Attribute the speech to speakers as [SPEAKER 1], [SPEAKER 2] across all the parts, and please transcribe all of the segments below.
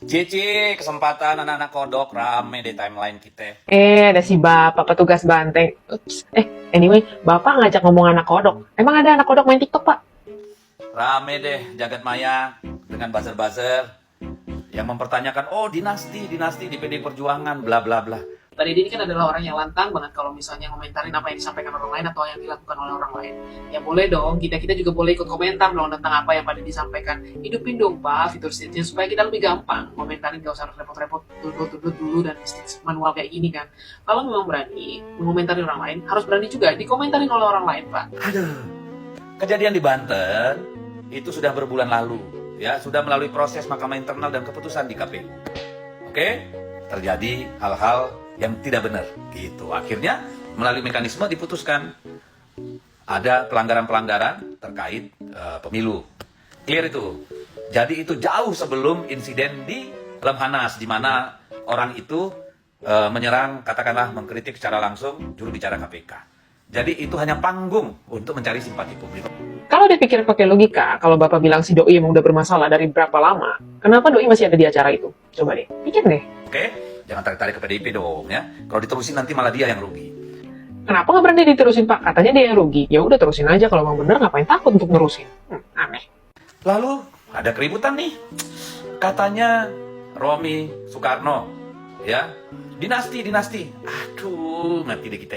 [SPEAKER 1] Cici, kesempatan anak-anak kodok rame di timeline kita.
[SPEAKER 2] Ada si bapak petugas banteng. Ups. Anyway, bapak ngajak ngomong anak kodok. Emang ada anak kodok main TikTok, Pak?
[SPEAKER 1] Rame deh jagat maya dengan buzzer-buzzer yang mempertanyakan, oh dinasti di PD Perjuangan, bla bla bla.
[SPEAKER 3] Pak Deddy ini kan adalah orang yang lantang banget kalau misalnya komentarin apa yang disampaikan orang lain atau yang dilakukan oleh orang lain. Ya boleh dong, kita juga boleh ikut komentar dong tentang apa yang Pak Deddy sampaikan. Hidupin dong Pak fitur searchnya supaya kita lebih gampang komentarin, gak usah repot-repot download dulu dan manual kayak gini kan. Kalau memang berani mengomentari orang lain, harus berani juga dikomentarin oleh orang lain Pak.
[SPEAKER 1] Aduh, kejadian di Banten itu sudah berbulan lalu, ya sudah melalui proses mahkamah internal dan keputusan di KPU. Oke, terjadi hal-hal yang tidak benar gitu. Akhirnya melalui mekanisme diputuskan ada pelanggaran-pelanggaran terkait pemilu. Clear itu. Jadi itu jauh sebelum insiden di Lemhanas di mana orang itu menyerang, katakanlah mengkritik secara langsung juru bicara KPK. Jadi itu hanya panggung untuk mencari simpati publik.
[SPEAKER 2] Kalau dipikir pakai logika, kalau bapak bilang si doi emang udah bermasalah dari berapa lama, kenapa doi masih ada di acara itu? Coba deh, pikir deh.
[SPEAKER 1] Oke? Jangan tarik-tarik ke PDIP dong ya. Kalau diterusin nanti malah dia yang rugi.
[SPEAKER 2] Kenapa nggak berani diterusin, Pak? Katanya dia yang rugi. Ya udah terusin aja, kalau emang bener ngapain takut untuk nerusin? Aneh.
[SPEAKER 1] Lalu ada keributan nih. Katanya Romi Soekarno, ya. Dinasti. Aduh, ngerti deh kita.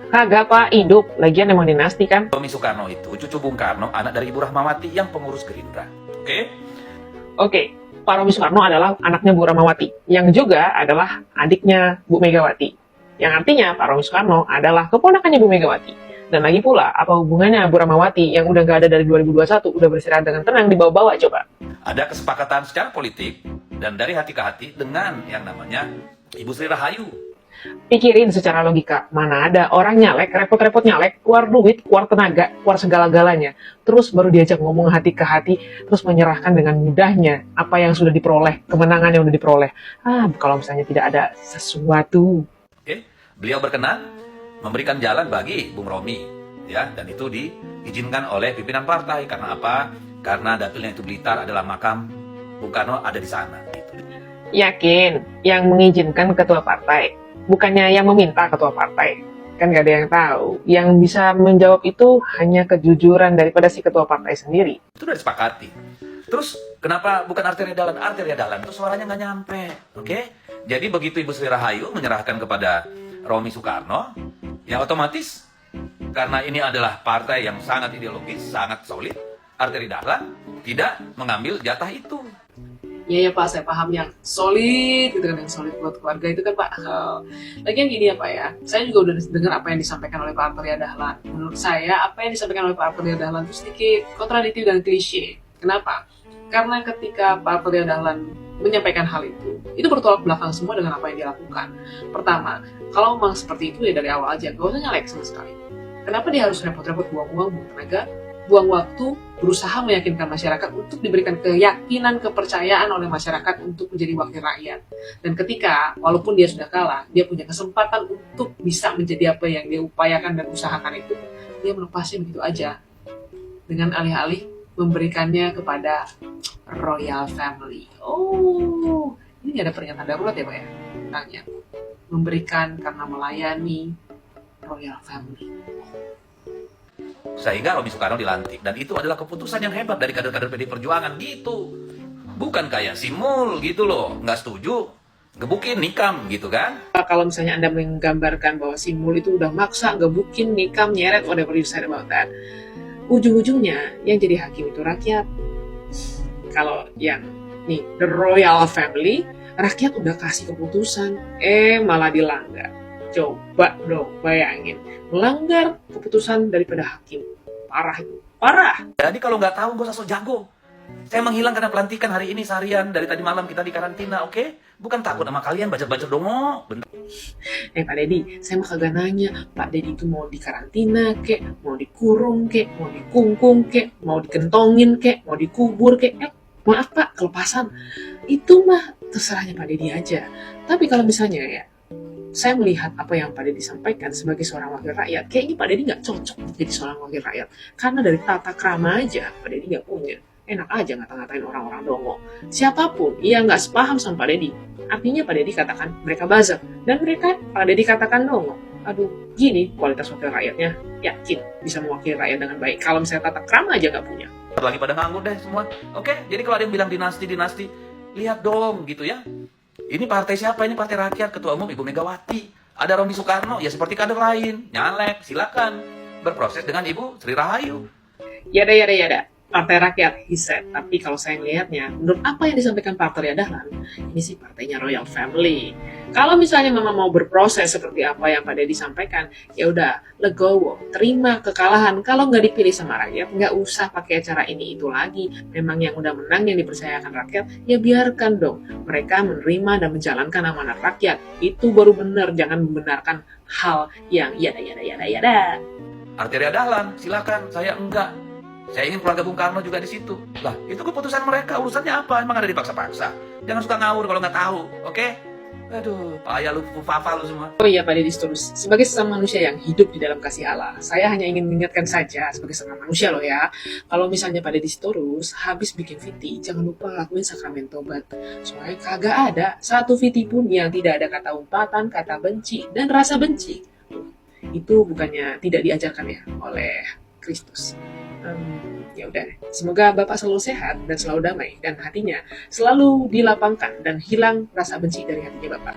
[SPEAKER 2] Kagak, Pak, hidup. Lagian emang dinasti kan?
[SPEAKER 1] Romi Soekarno itu cucu Bung Karno, anak dari Ibu Rahmawati yang pengurus Gerindra. Oke?
[SPEAKER 2] Oke, Pak Romi Soekarno adalah anaknya Bu Rahmawati, yang juga adalah adiknya Bu Megawati. Yang artinya Pak Romi Soekarno adalah keponakannya Bu Megawati. Dan lagi pula, apa hubungannya Bu Rahmawati yang udah gak ada dari 2021, udah beristirahat dengan tenang dibawa-bawa coba?
[SPEAKER 1] Ada kesepakatan secara politik dan dari hati ke hati dengan yang namanya Ibu Sri Rahayu.
[SPEAKER 2] Pikirin secara logika, mana ada orang nyalek, repot-repot nyalek, keluar duit, keluar tenaga, keluar segala-galanya. Terus baru diajak ngomong hati ke hati, terus menyerahkan dengan mudahnya apa yang sudah diperoleh, kemenangan yang sudah diperoleh. Kalau misalnya tidak ada sesuatu.
[SPEAKER 1] Oke? Beliau berkenan memberikan jalan bagi Bung Romi, ya, dan itu diizinkan oleh pimpinan partai. Karena apa? Karena dapilnya itu Blitar adalah makam Bung Karno ada di sana. Gitu.
[SPEAKER 2] Yakin, yang mengizinkan ketua partai. Bukannya yang meminta ketua partai. Kan gak ada yang tahu. Yang bisa menjawab itu hanya kejujuran daripada si ketua partai sendiri.
[SPEAKER 1] Itu udah disepakati. Terus kenapa bukan arteria dalan? Arteria dalan itu suaranya nggak nyampe. Oke? Jadi begitu Ibu Sri Rahayu menyerahkan kepada Romi Soekarno, ya otomatis karena ini adalah partai yang sangat ideologis, sangat solid, arteri dahlan tidak mengambil jatah itu.
[SPEAKER 3] Ya Pak, saya paham yang solid gitu kan, yang solid buat keluarga itu kan Pak. Lagian gini ya Pak ya, saya juga udah dengar apa yang disampaikan oleh Pak Arteria Dahlan. Menurut saya apa yang disampaikan oleh Pak Arteria Dahlan itu sedikit kontradiktif dan klise. Kenapa? Karena ketika Pak Arteria Dahlan menyampaikan hal itu bertolak belakang semua dengan apa yang dia lakukan. Pertama, kalau memang seperti itu ya dari awal aja, gak usah nyalek sama sekali. Kenapa dia harus repot-repot buang uang, buang tenaga, buang waktu, berusaha meyakinkan masyarakat untuk diberikan keyakinan, kepercayaan oleh masyarakat untuk menjadi wakil rakyat. Dan ketika, walaupun dia sudah kalah, dia punya kesempatan untuk bisa menjadi apa yang dia upayakan dan usahakan itu, dia melepasnya begitu aja. Dengan alih-alih memberikannya kepada Royal Family. Oh, ini ada pernyataan darurat ya Pak ya? Tanya. Memberikan karena melayani Royal Family.
[SPEAKER 1] Sehingga Romi Soekarno dilantik. Dan itu adalah keputusan yang hebat dari kader-kader PD Perjuangan gitu. Bukan kayak Simul gitu loh. Nggak setuju, gebukin nikam gitu kan.
[SPEAKER 2] Kalau misalnya Anda menggambarkan bahwa Simul itu udah maksa, gebukin, nikam, nyeret, whatever you said about that. Ujung-ujungnya yang jadi hakim itu rakyat. Kalau yang nih, the Royal Family, rakyat udah kasih keputusan, malah dilanggar. Coba dong bayangin, melanggar keputusan daripada hakim. Parah itu, parah.
[SPEAKER 1] Jadi kalau nggak tahu, gak usah sok jago. Saya menghilang karena pelantikan hari ini seharian. Dari tadi malam kita di karantina, oke? Bukan takut sama kalian, bacot-bacot dong.
[SPEAKER 2] Pak Deddy, saya mah kagak nanya, Pak Deddy itu mau dikarantina kek, mau dikurung kek, mau dikungkung kek, mau dikentongin kek, mau dikubur kek. Maaf Pak, kelepasan. Itu mah terserahnya Pak Deddy aja. Tapi kalau misalnya ya, saya melihat apa yang Pak Deddy sampaikan sebagai seorang wakil rakyat, kayaknya Pak Deddy nggak cocok jadi seorang wakil rakyat. Karena dari tata krama aja, Pak Deddy nggak punya. enak aja ngata-ngatain orang-orang dongo. Siapapun yang nggak sepaham sama Pak Deddy, artinya Pak Deddy katakan mereka buzzer, dan mereka Pak Deddy katakan dongo. Aduh, gini kualitas wakil rakyatnya, yakin bisa mewakili rakyat dengan baik. Kalau misalnya tata krama aja nggak punya.
[SPEAKER 1] Lagi pada nganggur deh semua. Oke, jadi kalau ada yang bilang dinasti, lihat dong gitu ya. Ini partai siapa? Ini partai rakyat, ketua umum Ibu Megawati. Ada Romi Soekarno, ya seperti kader lain. Nyalek, silakan berproses dengan Ibu Sri Rahayu.
[SPEAKER 2] Yada. Partai rakyat, he said. Tapi kalau saya melihatnya, menurut apa yang disampaikan Pak Arteria Dahlan, ini sih partainya Royal Family. Kalau misalnya memang mau berproses seperti apa yang Pak Deddy sampaikan, ya udah legowo, terima kekalahan. Kalau nggak dipilih sama rakyat, nggak usah pakai acara ini itu lagi. Memang yang udah menang, yang dipercayakan rakyat, ya biarkan dong mereka menerima dan menjalankan amanat rakyat. Itu baru benar, jangan membenarkan hal yang yada.
[SPEAKER 1] Arteria Dahlan, silakan. Saya enggak. Saya ingin keluarga Bung Karno juga di situ. Lah, itu keputusan mereka. Urusannya apa? Emang ada dipaksa-paksa? Jangan suka ngawur kalau nggak tahu, oke? Aduh, payah lu, fafa lu semua.
[SPEAKER 2] Oh iya Pak Deddy Sitorus, sebagai sesama manusia yang hidup di dalam kasih Allah, saya hanya ingin mengingatkan saja sebagai sesama manusia loh ya. Kalau misalnya Pak Deddy Sitorus habis bikin VT, jangan lupa lakuin sakramen tobat. Soalnya kagak ada satu VT pun yang tidak ada kata umpatan, kata benci, dan rasa benci. Itu bukannya tidak diajarkan ya oleh Kristus. Ya udah, semoga Bapak selalu sehat dan selalu damai dan hatinya selalu dilapangkan dan hilang rasa benci dari hatinya Bapak.